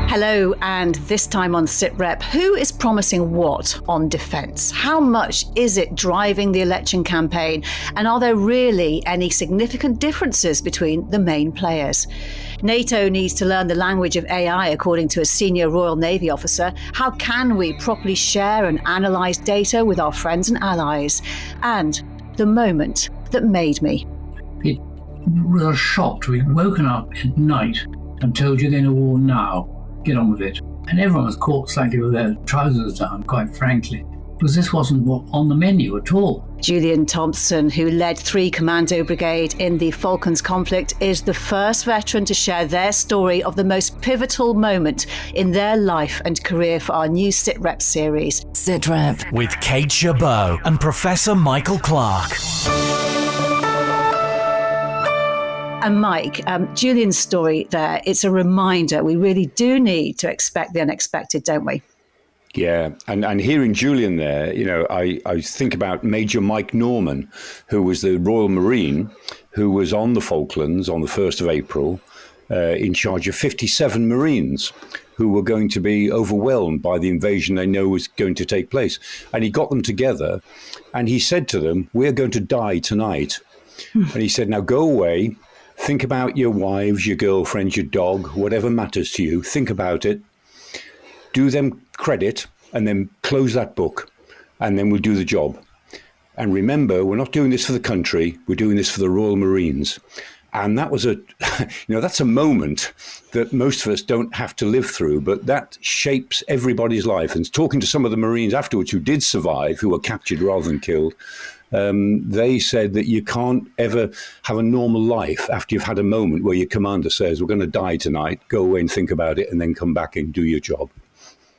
Hello, and this time on Sitrep, who is promising what on defence? How much is it driving the election campaign? And are there really any significant differences between the main players? NATO needs to learn the language of AI, according to a senior Royal Navy officer. How can we properly share and analyse data with our friends and allies? And the moment that made me. We were shocked. We'd woken up at night and told you they're in a war now. Get on with it. And everyone was caught slightly with their trousers down, quite frankly, because this wasn't on the menu at all. Julian Thompson, who led 3 Commando Brigade in the Falklands conflict, is the first veteran to share their story of the most pivotal moment in their life and career for our new Sitrep series. Sitrep with Kate Gerbeau and Professor Michael Clarke. And Mike, Julian's story there, it's a reminder we really do need to expect the unexpected, don't we? Yeah, and hearing Julian there, I think about Major Mike Norman, who was the Royal Marine, who was on the Falklands on the 1st of April, in charge of 57 Marines who were going to be overwhelmed by the invasion they know was going to take place. And he got them together and he said to them, "We're going to die tonight." And he said, "Now go away. Think about your wives, your girlfriends, your dog, whatever matters to you. Think about it. Do them credit and then close that book and then we'll do the job. And remember, we're not doing this for the country. We're doing this for the Royal Marines." And that was that's a moment that most of us don't have to live through, but that shapes everybody's life. And talking to some of the Marines afterwards who did survive, who were captured rather than killed, they said that you can't ever have a normal life after you've had a moment where your commander says, "We're going to die tonight, go away and think about it and then come back and do your job."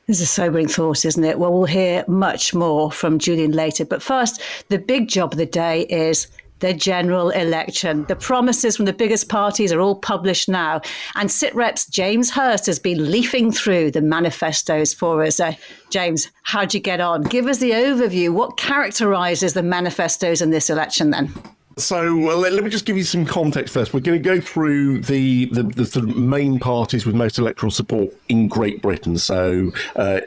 This is a sobering thought, isn't it? Well, we'll hear much more from Julian later. But first, the big job of the day is the general election. The promises from the biggest parties are all published now. And Sitrep's James Hurst has been leafing through the manifestos for us. James, how'd you get on? Give us the overview. What characterises the manifestos in this election then? So let me just give you some context first. We're going to go through the sort of main parties with most electoral support in Great Britain, so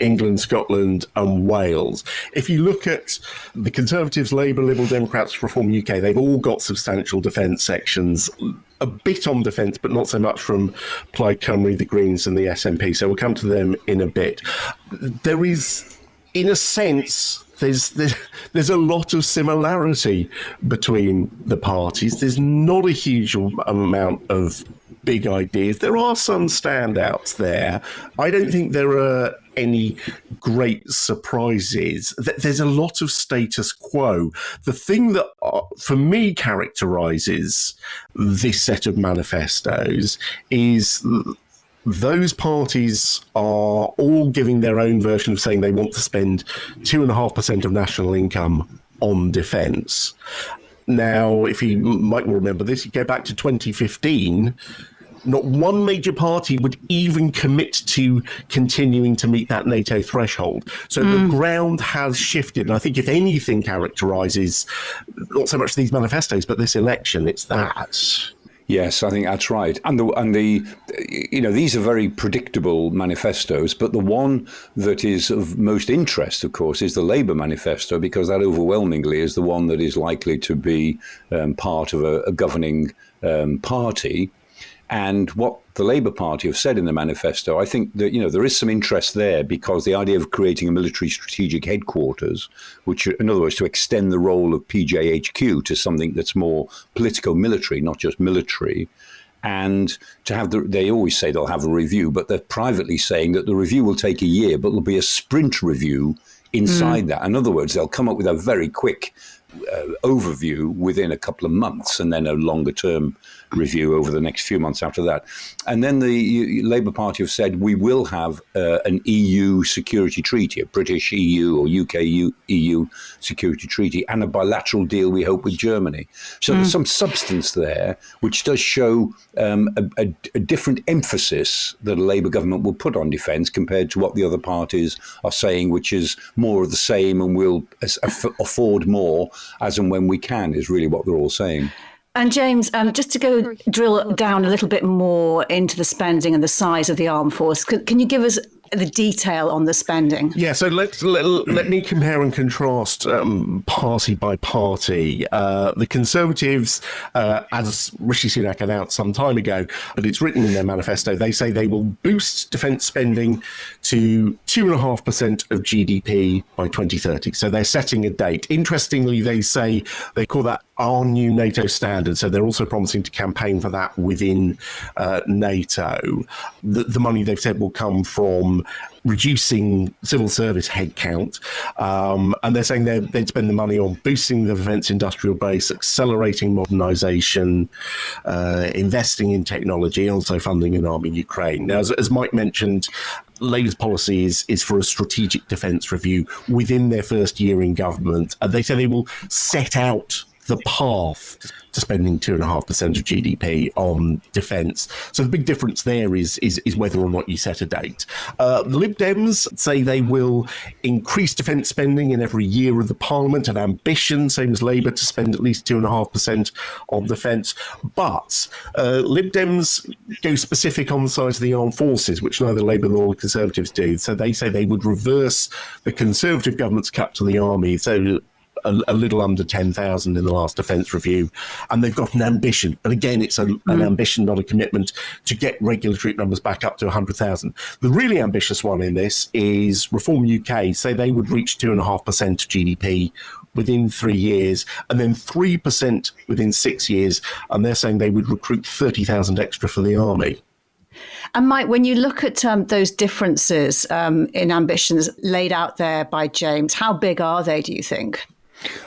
England, Scotland and Wales. If you look at the Conservatives, Labour, Liberal Democrats, Reform UK, they've all got substantial defence sections, a bit on defence, but not so much from Plaid Cymru, the Greens and the SNP. So we'll come to them in a bit. There is, in a sense, there's a lot of similarity between the parties. There's not a huge amount of big ideas. There are some standouts there. I don't think there are any great surprises. There's a lot of status quo. The thing that, for me, characterises this set of manifestos is those parties are all giving their own version of saying they want to spend 2.5% of national income on defence. Now, if you might remember this, you go back to 2015, not one major party would even commit to continuing to meet that NATO threshold. So the ground has shifted. And I think if anything characterises not so much these manifestos, but this election, it's that. Yes, I think that's right. And these are very predictable manifestos, but the one that is of most interest, of course, is the Labour manifesto, because that overwhelmingly is the one that is likely to be part of a governing party. And what the Labour Party have said in the manifesto, I think that, there is some interest there, because the idea of creating a military strategic headquarters, which, in other words, to extend the role of PJHQ to something that's more politico-military, not just military, and to have they always say they'll have a review, but they're privately saying that the review will take a year, but there'll be a sprint review inside that. In other words, they'll come up with a very quick overview within a couple of months, and then a longer term review over the next few months after that. And then the Labour Party have said we will have an EU security treaty, a British EU or UK EU security treaty, and a bilateral deal, we hope, with Germany. So there's some substance there, which does show a different emphasis that a Labour government will put on defence compared to what the other parties are saying, which is more of the same and will afford more as and when we can, is really what they're all saying. And James, just to go drill down a little bit more into the spending and the size of the armed force, can you give us the detail on the spending? Yeah, so let me compare and contrast party by party. The Conservatives, as Rishi Sunak announced some time ago, but it's written in their manifesto, they say they will boost defence spending to 2.5% of GDP by 2030. So they're setting a date. Interestingly, they call that our new NATO standard. So they're also promising to campaign for that within NATO. The money they've said will come from reducing civil service headcount. And they're saying they'd spend the money on boosting the defence industrial base, accelerating modernisation, investing in technology, and also funding an army in Ukraine. Now, as Mike mentioned, Labour's policy is for a strategic defence review within their first year in government. And they say they will set out the path to spending 2.5% of GDP on defence. So the big difference there is whether or not you set a date. The Lib Dems say they will increase defence spending in every year of the Parliament, an ambition, same as Labour, to spend at least 2.5% on defence. But Lib Dems go specific on the size of the armed forces, which neither Labour nor the Conservatives do. So they say they would reverse the Conservative government's cut to the army, so a little under 10,000 in the last defence review. And they've got an ambition. And again, it's an ambition, not a commitment, to get regular troop numbers back up to 100,000. The really ambitious one in this is Reform UK say they would reach 2.5% GDP within 3 years, and then 3% within 6 years. And they're saying they would recruit 30,000 extra for the army. And Mike, when you look at those differences in ambitions laid out there by James, how big are they, do you think?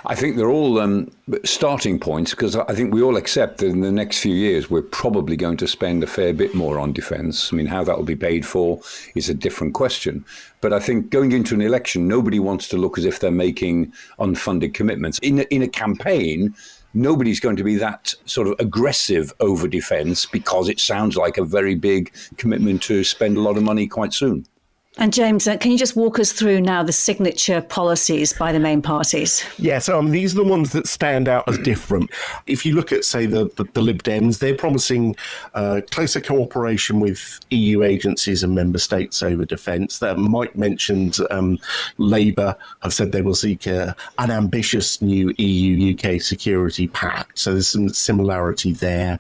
I think they're all starting points, because I think we all accept that in the next few years we're probably going to spend a fair bit more on defence. I mean, how that will be paid for is a different question. But I think going into an election, nobody wants to look as if they're making unfunded commitments. In a campaign, nobody's going to be that sort of aggressive over defence, because it sounds like a very big commitment to spend a lot of money quite soon. And James, can you just walk us through now the signature policies by the main parties? Yeah, so these are the ones that stand out as different. If you look at, say, the Lib Dems, they're promising closer cooperation with EU agencies and member states over defence. Mike mentioned Labour have said they will seek an ambitious new EU-UK security pact. So there's some similarity there.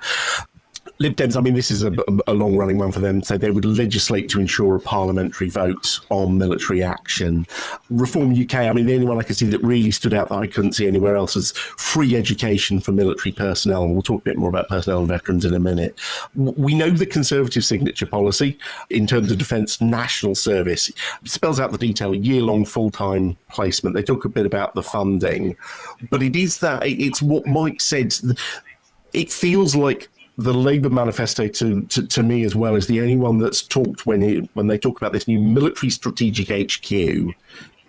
Lib Dems, I mean, this is a long-running one for them, so they would legislate to ensure a parliamentary vote on military action. Reform UK, I mean, the only one I could see that really stood out that I couldn't see anywhere else was free education for military personnel. And we'll talk a bit more about personnel and veterans in a minute. We know the Conservative signature policy in terms of defence national service. It spells out the detail, year-long full-time placement. They talk a bit about the funding, but it's what Mike said. It feels like the Labour manifesto to me as well is the only one that's talked when they talk about this new military strategic HQ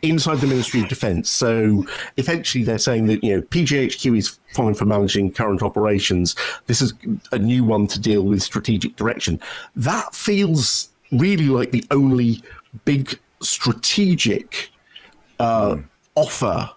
inside the Ministry of Defence. So eventually they're saying that, PGHQ is fine for managing current operations. This is a new one to deal with strategic direction. That feels really like the only big strategic offer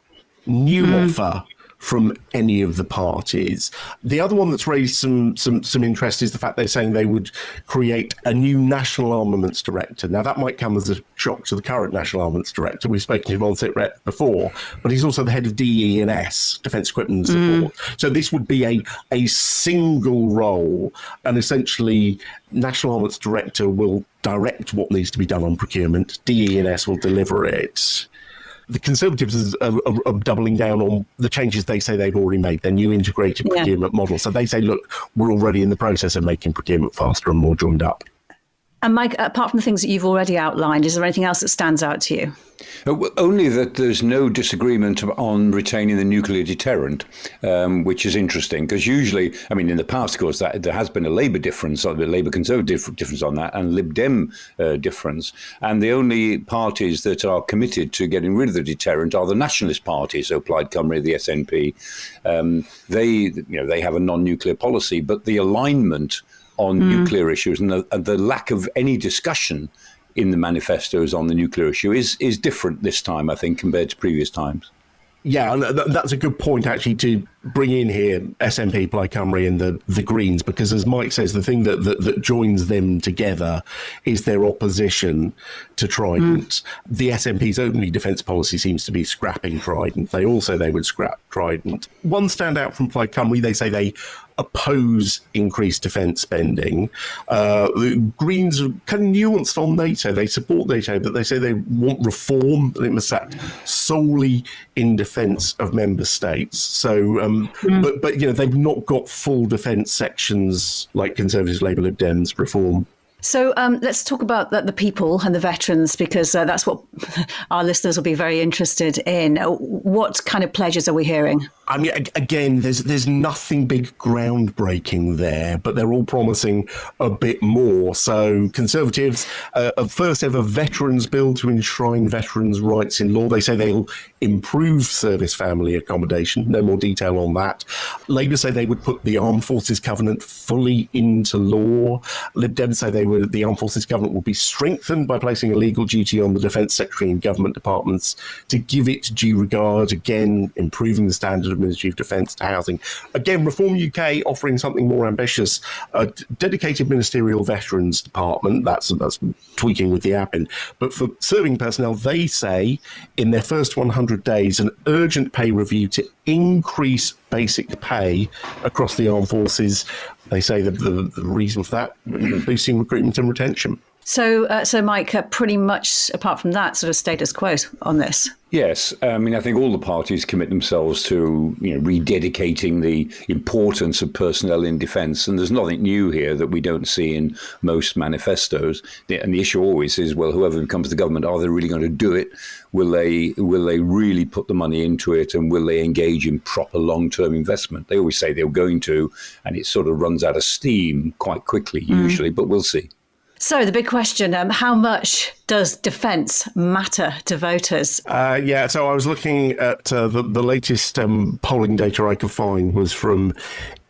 from any of the parties. The other one that's raised some interest is the fact they're saying they would create a new National Armaments Director. Now, that might come as a shock to the current National Armaments Director. We've spoken to him on Sitrep before, but he's also the head of DE&S, Defence Equipment and Support. So this would be a single role, and essentially National Armaments Director will direct what needs to be done on procurement. DE&S will deliver it. The Conservatives are doubling down on the changes they say they've already made, their new integrated procurement model. So they say, look, we're already in the process of making procurement faster and more joined up. And Mike, apart from the things that you've already outlined, is there anything else that stands out to you? Only that there's no disagreement on retaining the nuclear deterrent, which is interesting, because usually, I mean, in the past, of course, there has been a Labour difference, or the Labour Conservative difference on that, and Lib Dem difference. And the only parties that are committed to getting rid of the deterrent are the nationalist parties, so Plaid Cymru, the SNP. They have a non-nuclear policy, but the alignment on nuclear issues and the lack of any discussion in the manifestos on the nuclear issue is different this time, I think, compared to previous times. Yeah, and that's a good point, actually, to bring in here SNP, Plaid Cymru and the Greens, because as Mike says, the thing that joins them together is their opposition to Trident. The SNP's only defence policy seems to be scrapping Trident. They would scrap Trident. One standout from Plaid Cymru, they say they oppose increased defence spending. The Greens are kind of nuanced on NATO. They support NATO, but they say they want reform, and it must act solely in defence of member states. So, but they've not got full defence sections like Conservatives, Labour, Lib Dems reform. So let's talk about the people and the veterans, because that's what our listeners will be very interested in. What kind of pledges are we hearing? I mean, again, there's nothing big groundbreaking there, but they're all promising a bit more. So Conservatives, a first ever veterans bill to enshrine veterans' rights in law. They say they'll improve service family accommodation. No more detail on that. Labour say they would put the Armed Forces Covenant fully into law. Lib Dems say the Armed Forces Covenant will be strengthened by placing a legal duty on the Defence Secretary and government departments to give it due regard, again, improving the standard of Ministry of Defence to housing. Again, Reform UK offering something more ambitious, a dedicated ministerial veterans department, that's tweaking with the admin. But for serving personnel, they say in their first 100 days, an urgent pay review to increase basic pay across the armed forces. They say the reason for that, boosting recruitment and retention. So Mike, pretty much apart from that, sort of status quo on this. Yes, I mean, I think all the parties commit themselves to rededicating the importance of personnel in defence, and there's nothing new here that we don't see in most manifestos. And the issue always is, well, whoever becomes the government, are they really going to do it? Will they really put the money into it, and will they engage in proper long-term investment? They always say they're going to, and it sort of runs out of steam quite quickly usually, but we'll see. So the big question, how much does defence matter to voters? So I was looking at the latest polling data I could find was from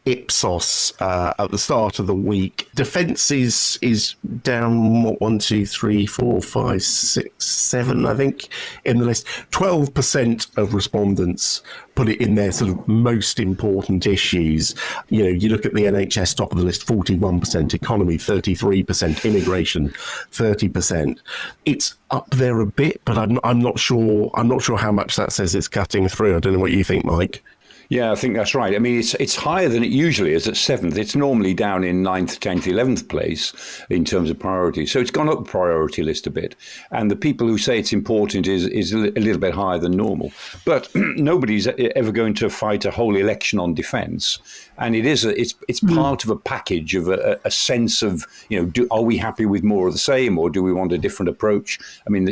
Ipsos at the start of the week. Defence is down, 1, 2, 3, 4, 5, 6, 7, I think, in the list. 12% of respondents put it in their sort of most important issues. You look at the NHS top of the list, 41%, economy 33%, immigration 30%. It's up there a bit, but I'm not sure how much that says it's cutting through. I don't know what you think, Mike. Yeah, I think that's right. I mean, it's higher than it usually is at 7th. It's normally down in 9th, 10th, 11th place in terms of priority. So it's gone up the priority list a bit. And the people who say it's important is a little bit higher than normal. But nobody's ever going to fight a whole election on defence. And it's part of a package of a sense of, are we happy with more of the same, or do we want a different approach? I mean,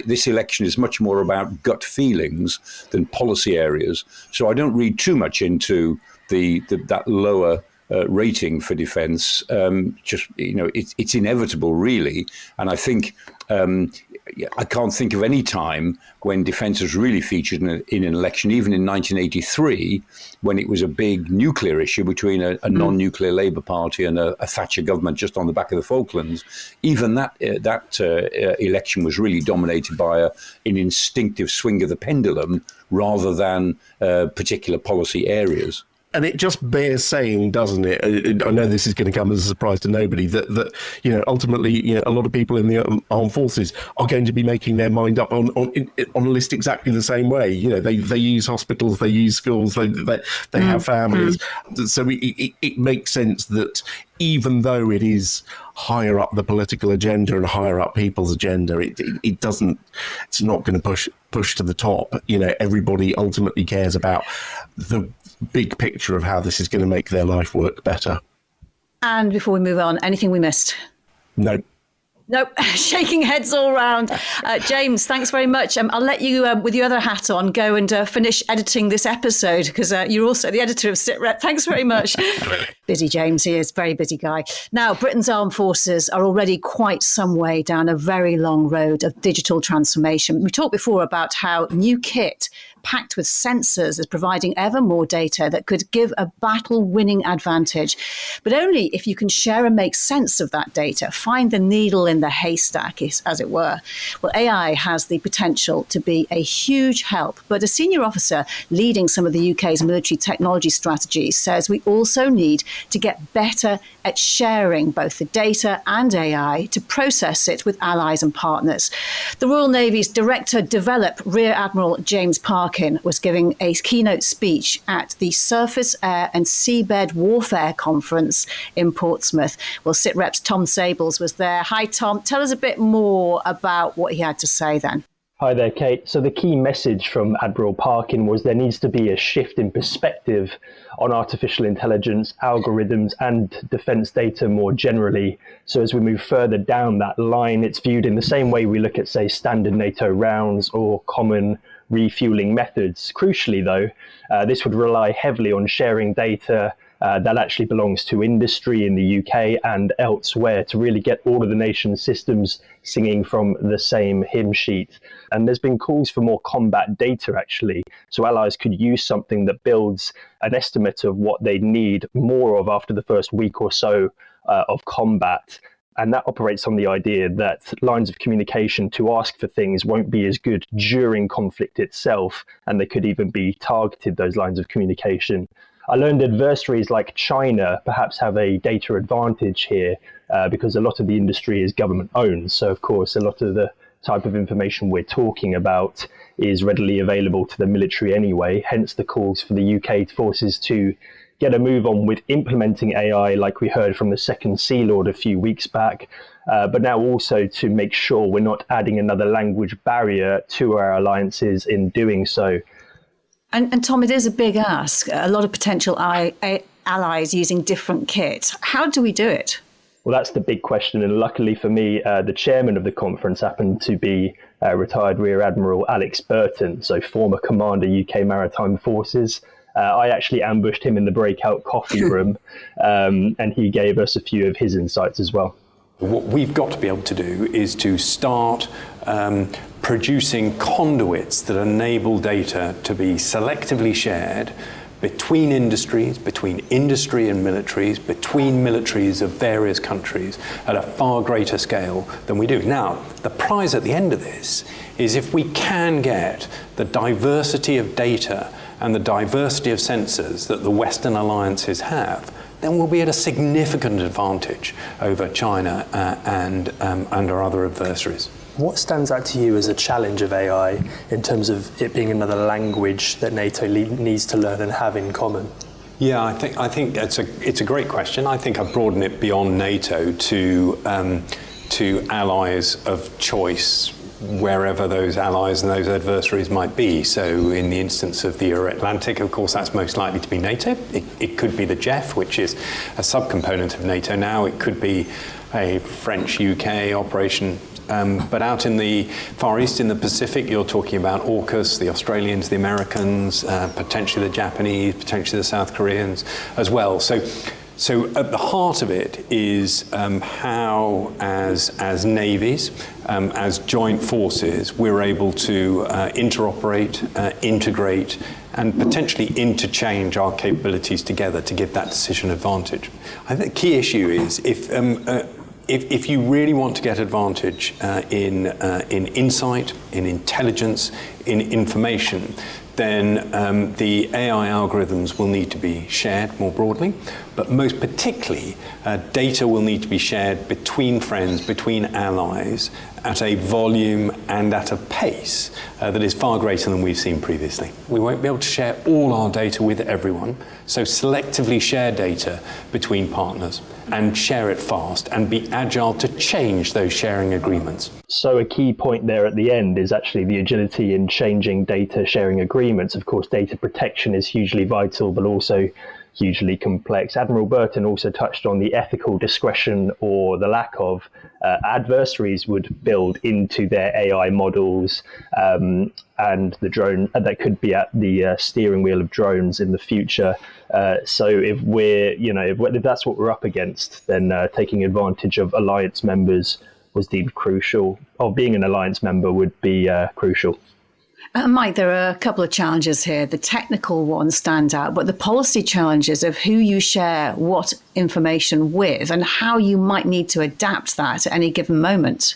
this election is much more about gut feelings than policy areas. So I don't read too much into that lower rating for defence. It's inevitable, really. And I think I can't think of any time when defence was really featured in an election, even in 1983, when it was a big nuclear issue between a non-nuclear Labour Party and a Thatcher government just on the back of the Falklands. Even that election was really dominated by an instinctive swing of the pendulum rather than particular policy areas. And it just bears saying, doesn't it? I know this is going to come as a surprise to nobody, that ultimately, a lot of people in the armed forces are going to be making their mind up on a list exactly the same way. They use hospitals, they use schools, they have families. So it makes sense that even though it is higher up the political agenda and higher up people's agenda, it's not going to push to the top. Everybody ultimately cares about the big picture of how this is going to make their life work better. And before we move on, anything we missed? No. Nope, shaking heads all round. James, thanks very much. I'll let you, with your other hat on, go and finish editing this episode, because you're also the editor of Sitrep. Thanks very much. Busy James, he is a very busy guy. Now, Britain's armed forces are already quite some way down a very long road of digital transformation. We talked before about how new kit packed with sensors is providing ever more data that could give a battle-winning advantage, but only if you can share and make sense of that data, find the needle in the haystack, as it were. Well, AI has the potential to be a huge help, but a senior officer leading some of the UK's military technology strategies says we also need to get better at sharing both the data and AI to process it with allies and partners. The Royal Navy's Director Develop, Rear Admiral James Parkin, was giving a keynote speech at the Surface, Air and Seabed Warfare Conference in Portsmouth. Well, Sitrep's Tom Sables was there. Hi, Tom. Tell us a bit more about what he had to say then. Hi there, Kate. So the key message from Admiral Parkin was there needs to be a shift in perspective on artificial intelligence, algorithms and defence data more generally. So as we move further down that line, it's viewed in the same way we look at, say, standard NATO rounds or common refuelling methods. Crucially, though, this would rely heavily on sharing data that actually belongs to industry in the UK and elsewhere to really get all of the nation's systems singing from the same hymn sheet. And there's been calls for more combat data, actually. So allies could use something that builds an estimate of what they need more of after the first week or so of combat. And that operates on the idea that lines of communication to ask for things won't be as good during conflict itself, and they could even be targeted, those lines of communication. I learned adversaries like China perhaps have a data advantage here because a lot of the industry is government owned. So, of course, a lot of the type of information we're talking about is readily available to the military anyway, hence the calls for the UK forces to get a move on with implementing AI, like we heard from the Second Sea Lord a few weeks back, but now also to make sure we're not adding another language barrier to our alliances in doing so. And Tom, it is a big ask. A lot of potential allies using different kit. How do we do it? Well, that's the big question. And luckily for me, the chairman of the conference happened to be retired Rear Admiral Alex Burton, so former Commander UK Maritime Forces. I actually ambushed him in the breakout coffee room, and he gave us a few of his insights as well. What we've got to be able to do is to start producing conduits that enable data to be selectively shared between industries, between industry and militaries, between militaries of various countries at a far greater scale than we do. Now, the prize at the end of this is if we can get the diversity of data and the diversity of sensors that the Western alliances have, then we'll be at a significant advantage over China and our other adversaries. What stands out to you as a challenge of AI in terms of it being another language that NATO needs to learn and have in common? Yeah, I think it's a great question. I think I've broadened it beyond NATO to allies of choice, wherever those allies and those adversaries might be. So in the instance of the Euro-Atlantic, of course, that's most likely to be NATO. It could be the JEF, which is a subcomponent of NATO now. It could be a French-UK operation. But out in the Far East, in the Pacific, you're talking about AUKUS, the Australians, the Americans, potentially the Japanese, potentially the South Koreans as well. So at the heart of it is how, as navies, as joint forces, we're able to interoperate, integrate, and potentially interchange our capabilities together to give that decision advantage. I think the key issue is if you really want to get advantage in insight, in intelligence, in information, then the AI algorithms will need to be shared more broadly, but most particularly, data will need to be shared between friends, between allies, at a volume and at a pace that is far greater than we've seen previously. We won't be able to share all our data with everyone, so selectively share data between partners and share it fast and be agile to change those sharing agreements. So a key point there at the end is actually the agility in changing data sharing agreements. Of course, data protection is hugely vital, but also hugely complex. Admiral Burton also touched on the ethical discretion, or the lack of, adversaries would build into their AI models, and the drone that could be at the steering wheel of drones in the future. So if if that's what we're up against, then taking advantage of alliance members was deemed crucial, or being an alliance member would be crucial. Mike, there are a couple of challenges here. The technical ones stand out, but the policy challenges of who you share what information with and how you might need to adapt that at any given moment.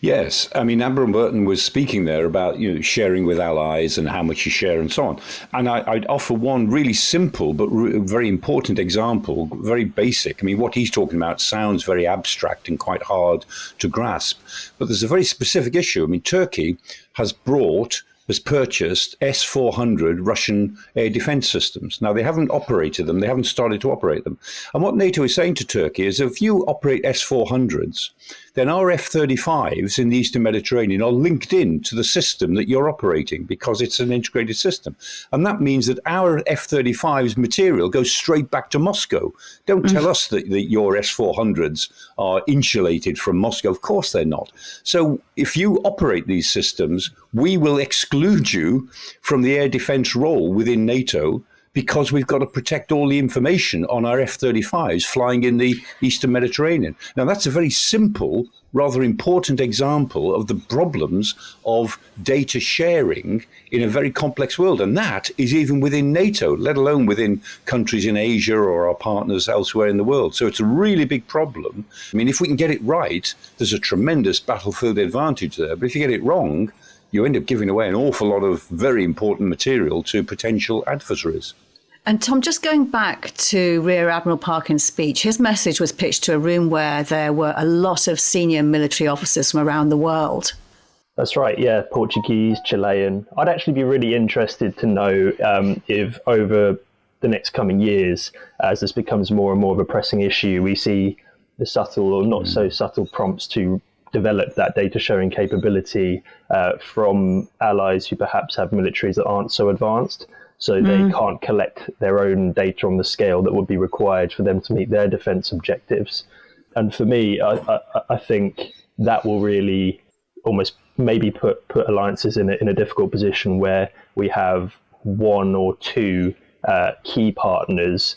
Yes, I mean, Admiral Burton was speaking there about sharing with allies and how much you share and so on. And I'd offer one really simple but very important example, very basic. I mean, what he's talking about sounds very abstract and quite hard to grasp. But there's a very specific issue. I mean, Turkey has purchased S-400 Russian air defense systems. Now, they haven't operated them. They haven't started to operate them. And what NATO is saying to Turkey is if you operate S-400s, then our F-35s in the Eastern Mediterranean are linked in to the system that you're operating because it's an integrated system. And that means that our F-35's material goes straight back to Moscow. Don't tell us that your S-400s are insulated from Moscow. Of course they're not. So if you operate these systems, we will exclude you from the air defense role within NATO because we've got to protect all the information on our F-35s flying in the Eastern Mediterranean. Now, that's a very simple, rather important example of the problems of data sharing in a very complex world. And that is even within NATO, let alone within countries in Asia or our partners elsewhere in the world. So it's a really big problem. I mean, if we can get it right, there's a tremendous battlefield advantage there. But if you get it wrong, you end up giving away an awful lot of very important material to potential adversaries. And Tom, just going back to Rear Admiral Parkin's speech, his message was pitched to a room where there were a lot of senior military officers from around the world. That's right, yeah, Portuguese, Chilean. I'd actually be really interested to know if over the next coming years, as this becomes more and more of a pressing issue, we see the subtle or not so subtle prompts to develop that data sharing capability from allies who perhaps have militaries that aren't so advanced. So they can't collect their own data on the scale that would be required for them to meet their defense objectives. And for me, I think that will really almost maybe put alliances in a difficult position where we have one or two key partners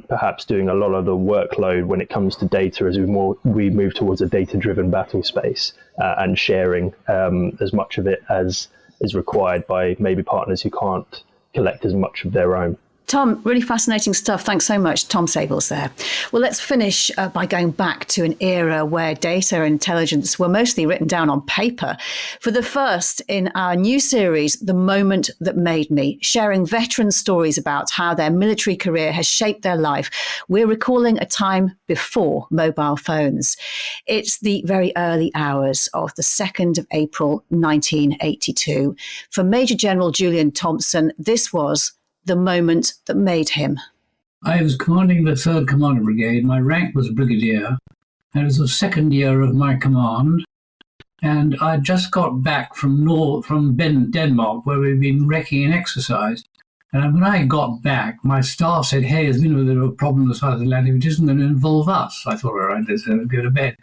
perhaps doing a lot of the workload when it comes to data as we move towards a data-driven battle space and sharing as much of it as is required by maybe partners who can't collect as much of their own. Tom, really fascinating stuff. Thanks so much. Tom Sables there. Well, let's finish by going back to an era where data and intelligence were mostly written down on paper. For the first in our new series, The Moment That Made Me, sharing veteran stories about how their military career has shaped their life, we're recalling a time before mobile phones. It's the very early hours of the 2nd of April, 1982. For Major General Julian Thompson, this was the moment that made him. I was commanding the 3rd Commando Brigade. My rank was Brigadier. It was the 2nd year of my command. And I just got back from Denmark, where we'd been wrecking an exercise. And when I got back, my staff said, hey, there's been a bit of a problem in the South Atlantic, which isn't going to involve us. I thought, all right, let's go to bed.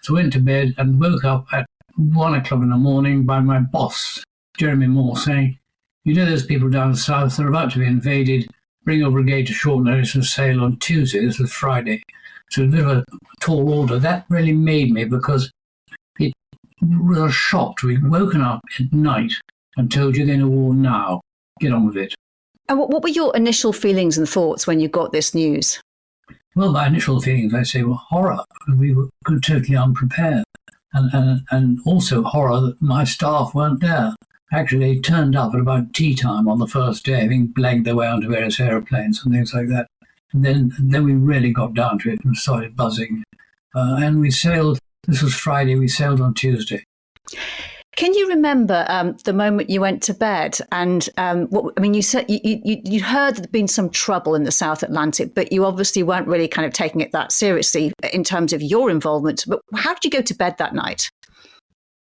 So I went to bed and woke up at 1 o'clock in the morning by my boss, Jeremy Moore, saying, you know those people down south are about to be invaded. Bring your brigade to short notice and sail on Tuesday. This was Friday. So a bit of a tall order. That really made me because it was a shock to be woken up at night and told you're going to war now. Get on with it. And what were your initial feelings and thoughts when you got this news? Well, my initial feelings, I say, were horror. We were totally unprepared. And also horror that my staff weren't there. Actually, they turned up at about tea time on the first day, having blagged their way onto various aeroplanes and things like that. And then we really got down to it and started buzzing. And we sailed, this was Friday, we sailed on Tuesday. Can you remember the moment you went to bed? And you said you heard there'd been some trouble in the South Atlantic, but you obviously weren't really kind of taking it that seriously in terms of your involvement. But how did you go to bed that night?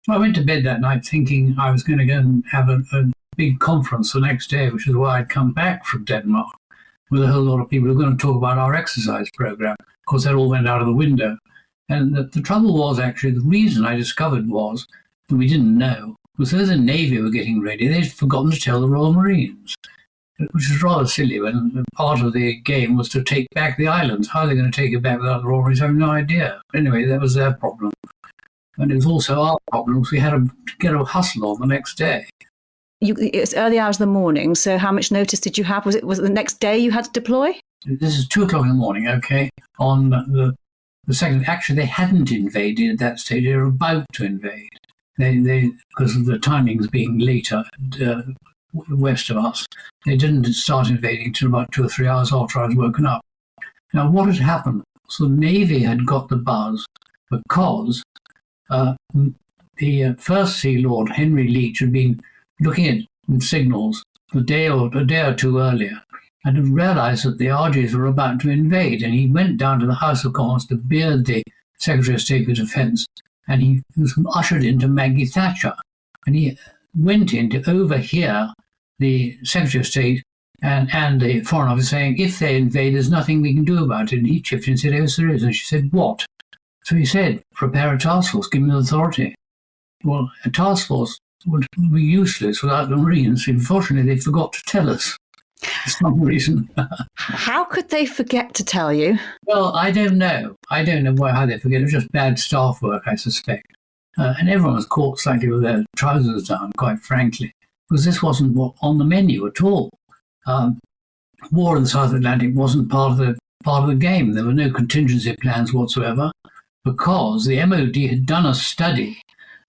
I went to bed that night thinking I was going to go and have a big conference the next day, which is why I'd come back from Denmark with a whole lot of people who were going to talk about our exercise program. Of course, that all went out of the window. And the trouble was, actually, the reason I discovered was that we didn't know, was that the Navy were getting ready. They'd forgotten to tell the Royal Marines, which was rather silly when part of the game was to take back the islands. How are they going to take it back without the Royal Marines? I have no idea. Anyway, that was their problem. And it was also our problem because we had to get a hustle on the next day. it's early hours of the morning. So how much notice did you have? Was it the next day you had to deploy? This is 2 o'clock in the morning, okay? On the second, actually, they hadn't invaded at that stage. They were about to invade. They because of the timings being later west of us, they didn't start invading until about 2 or 3 hours after I was woken up. Now, what had happened? So the Navy had got the buzz because the First Sea Lord, Henry Leach, had been looking at signals a day or two earlier and had realised that the RGs were about to invade, and he went down to the House of Commons to beard the Secretary of State for Defence, and he was ushered into Maggie Thatcher, and he went in to overhear the Secretary of State and the Foreign Office saying, if they invade, there's nothing we can do about it. And he chipped in and said, yes, there is. And she said, what? So he said, prepare a task force, give me authority. Well, a task force would be useless without the Marines. Unfortunately, they forgot to tell us for some reason. How could they forget to tell you? Well, I don't know. I don't know how they forget. It was just bad staff work, I suspect. And everyone was caught slightly with their trousers down, quite frankly, because this wasn't on the menu at all. War in the South Atlantic wasn't part of the game. There were no contingency plans whatsoever, because the MOD had done a study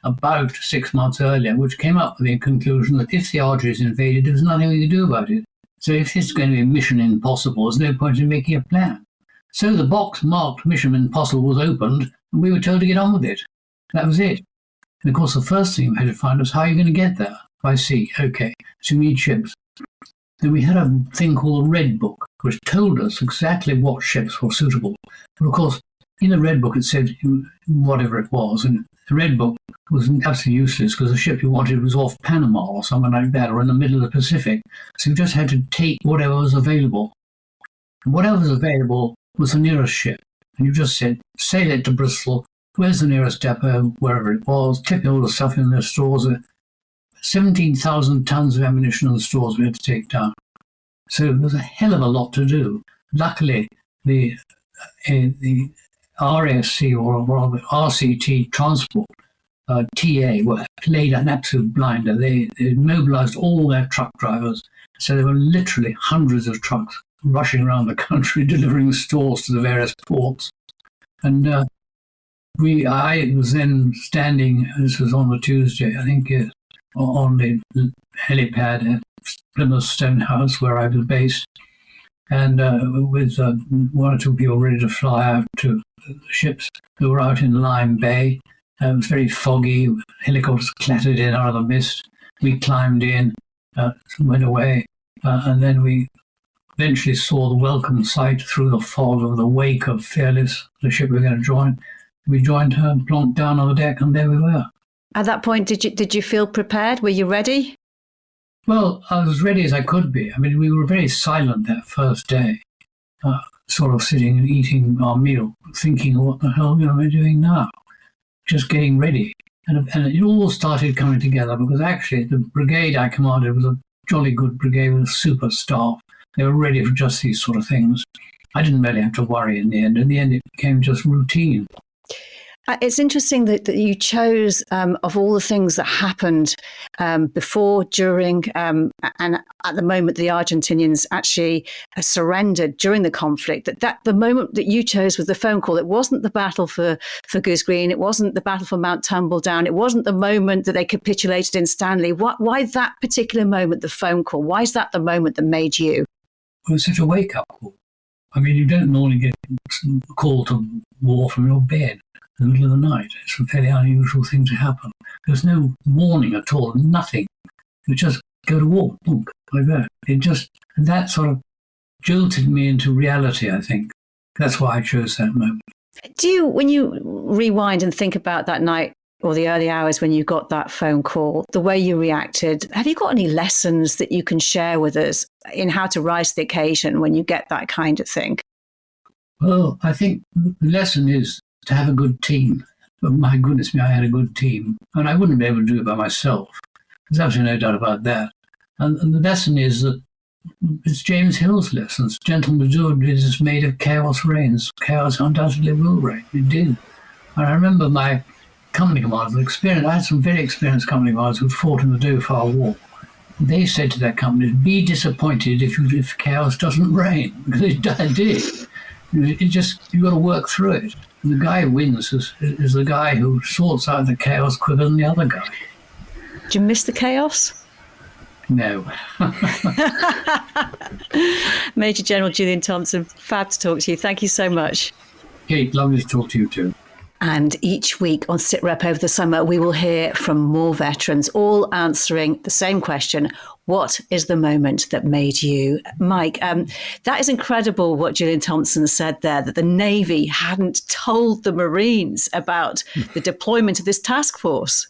about 6 months earlier, which came up with the conclusion that if the RGs invaded, there was nothing we could do about it. So if it's going to be mission impossible, there's no point in making a plan. So the box marked mission impossible was opened, and we were told to get on with it. That was it. And of course, the first thing we had to find was how are you going to get there? By sea. Okay, so you need ships. Then we had a thing called the Red Book, which told us exactly what ships were suitable. But of course, in the Red Book, it said whatever it was, and the Red Book was absolutely useless because the ship you wanted was off Panama or something like that, or in the middle of the Pacific. So you just had to take whatever was available. And whatever was available was the nearest ship. And you just said, sail it to Bristol, where's the nearest depot, wherever it was, tip all the stuff in the stores. 17,000 tons of ammunition in the stores we had to take down. So it was a hell of a lot to do. Luckily, the RSC or rather RCT Transport, TA, played an absolute blinder. They mobilised all their truck drivers. So there were literally hundreds of trucks rushing around the country delivering stores to the various ports. And I was then standing, this was on the Tuesday, I think, on the helipad at Plymouth Stonehouse, where I was based, and with 1 or 2 people ready to fly out to the ships that were out in Lyme Bay. It was very foggy. Helicopters clattered in out of the mist. We climbed in, went away, and then we eventually saw the welcome sight through the fog of the wake of Fearless, the ship we were going to join. We joined her and plonked down on the deck, and there we were. At that point, did you feel prepared? Were you ready? Well, I was ready as I could be. I mean, we were very silent that first day, sort of sitting and eating our meal, thinking, what the hell am I doing now? Just getting ready. And it all started coming together because actually the brigade I commanded was a jolly good brigade with a super staff. They were ready for just these sort of things. I didn't really have to worry in the end. In the end, it became just routine. It's interesting that you chose, of all the things that happened before, during, and at the moment the Argentinians actually surrendered during the conflict, that the moment that you chose was the phone call. It wasn't the battle for Goose Green. It wasn't the battle for Mount Tumbledown. It wasn't the moment that they capitulated in Stanley. Why that particular moment, the phone call? Why is that the moment that made you? It was such a wake-up call. I mean, you don't normally get a call to war from your bed in the middle of the night. It's a fairly unusual thing to happen. There's no warning at all, nothing. You just go to war, boom, like that. And that sort of jolted me into reality, I think. That's why I chose that moment. When you rewind and think about that night or the early hours when you got that phone call, the way you reacted, have you got any lessons that you can share with us in how to rise to the occasion when you get that kind of thing? Well, I think the lesson is to have a good team. But my goodness me, I had a good team. And I wouldn't be able to do it by myself. There's absolutely no doubt about that. And the lesson is that it's James Hill's lessons. Gentle majority is made of chaos reigns. Chaos undoubtedly will reign. It did. And I remember my company commanders, I had some very experienced company commanders who fought in the Dauphin War. They said to their companies, be disappointed if chaos doesn't reign, because it did. You've got to work through it. And the guy who wins is the guy who sorts out the chaos quicker than the other guy. Do you miss the chaos? No. Major General Julian Thompson, fab to talk to you. Thank you so much. Kate, lovely to talk to you too. And each week on Sitrep over the summer, we will hear from more veterans, all answering the same question: what is the moment that made you? Mike, that is incredible what Julian Thompson said there, that the Navy hadn't told the Marines about the deployment of this task force.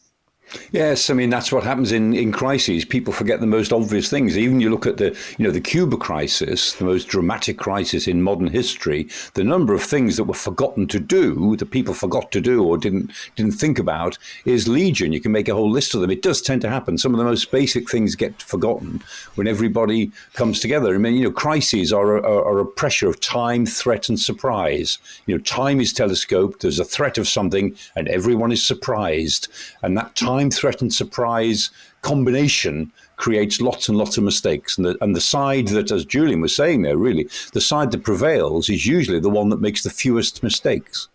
Yes, I mean, that's what happens in crises. People forget the most obvious things. Even you look at the Cuba crisis, the most dramatic crisis in modern history, the number of things that were forgotten to do, that people forgot to do or didn't think about, is legion. You can make a whole list of them. It does tend to happen. Some of the most basic things get forgotten when everybody comes together. I mean, crises are a pressure of time, threat, and surprise. Time is telescoped. There's a threat of something, and everyone is surprised. And that time, threat, and surprise combination creates lots and lots of mistakes. And the side that, as Julian was saying there, really, the side that prevails is usually the one that makes the fewest mistakes.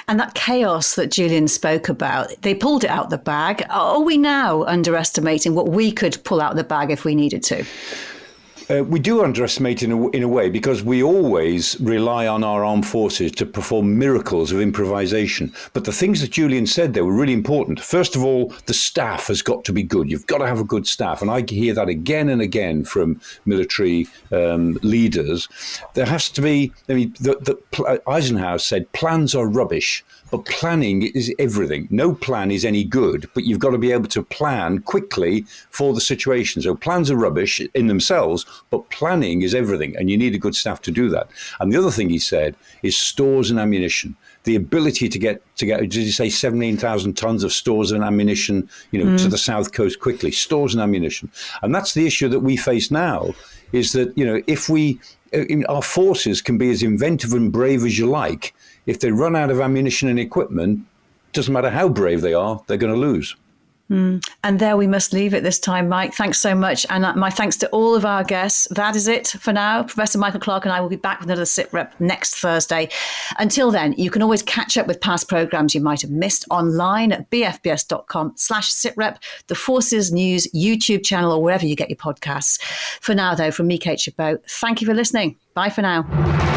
And that chaos that Julian spoke about, they pulled it out the bag. Are we now underestimating what we could pull out the bag if we needed to? We do underestimate in a way, because we always rely on our armed forces to perform miracles of improvisation. But the things that Julian said there were really important. First of all, the staff has got to be good. You've got to have a good staff. And I hear that again and again from military leaders. There has to be, Eisenhower said, plans are rubbish, but planning is everything. No plan is any good, but you've got to be able to plan quickly for the situation. So plans are rubbish in themselves, but planning is everything, and you need a good staff to do that. And the other thing he said is stores and ammunition. The ability to get, did you say 17,000 tons of stores and ammunition, to the south coast quickly, stores and ammunition. And that's the issue that we face now, is that, if our forces can be as inventive and brave as you like, if they run out of ammunition and equipment, doesn't matter how brave they are, they're going to lose. And there we must leave it this time, Mike. Thanks so much. And my thanks to all of our guests. That is it for now. Professor Michael Clarke and I will be back with another Sitrep next Thursday. Until then, you can always catch up with past programmes you might have missed online at bfbs.com/Sitrep, the Forces News YouTube channel, or wherever you get your podcasts. For now, though, from me, Kate Gerbeau, thank you for listening. Bye for now.